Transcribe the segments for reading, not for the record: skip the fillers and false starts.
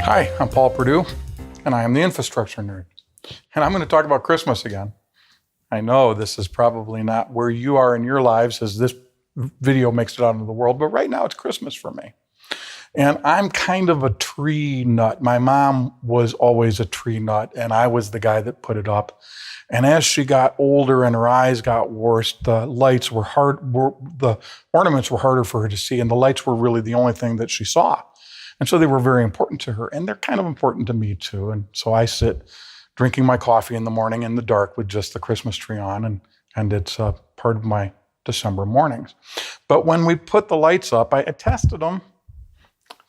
Hi, I'm Paul Perdue, and I am the Infrastructure Nerd. And I'm going to talk about Christmas again. I know this is probably not where you are in your lives as this video makes it out into the world, but right now it's Christmas for me. And I'm kind of a tree nut. My mom was always a tree nut, and I was the guy that put it up. And as she got older and her eyes got worse, the lights were the ornaments were harder for her to see, and the lights were really the only thing that she saw. And so they were very important to her, and they're kind of important to me too. And so I sit drinking my coffee in the morning in the dark with just the Christmas tree on, and it's part of my December mornings. But when we put the lights up, I tested them,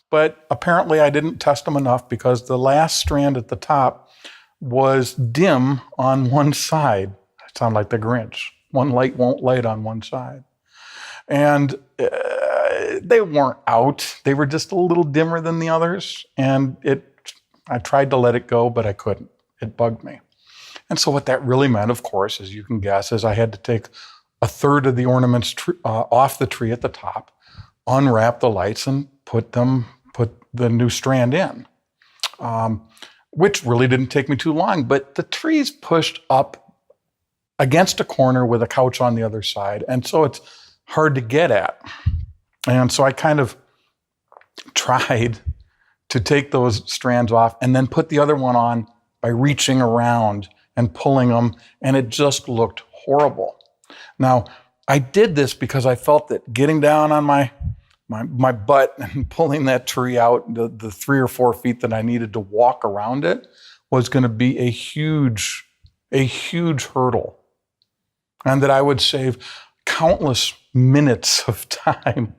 but apparently I didn't test them enough because the last strand at the top was dim on one side. I sound like the Grinch. One light won't light on one side. And they weren't out. They were just a little dimmer than the others. And I tried to let it go, but I couldn't. It bugged me. And so what that really meant, of course, as you can guess, is I had to take a third of the ornaments off the tree at the top, unwrap the lights, and put the new strand in, which really didn't take me too long. But the tree's pushed up against a corner with a couch on the other side. And so it's hard to get at. And so I kind of tried to take those strands off and then put the other one on by reaching around and pulling them, and it just looked horrible. Now, I did this because I felt that getting down on my butt and pulling that tree out, the 3 or 4 feet that I needed to walk around it, was going to be a huge hurdle, and that I would save countless minutes of time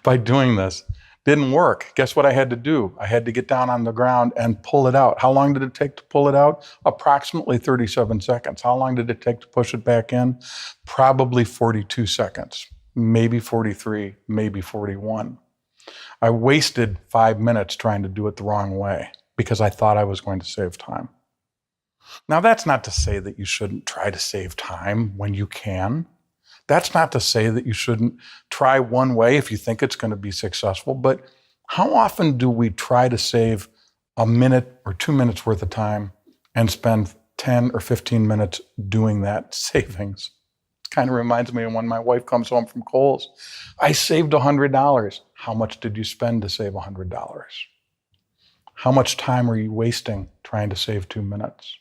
by doing this. Didn't work. Guess what I had to do? I had to get down on the ground and pull it out. How long did it take to pull it out? Approximately 37 seconds. How long did it take to push it back in? Probably 42 seconds, maybe 43, maybe 41. I wasted 5 minutes trying to do it the wrong way because I thought I was going to save time. Now, that's not to say that you shouldn't try to save time when you can. That's not to say that you shouldn't try one way if you think it's going to be successful, but how often do we try to save a minute or 2 minutes worth of time and spend 10 or 15 minutes doing that savings? Kind of reminds me of when my wife comes home from Kohl's. I saved $100. How much did you spend to save $100? How much time are you wasting trying to save 2 minutes?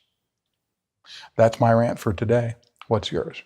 That's my rant for today. What's yours?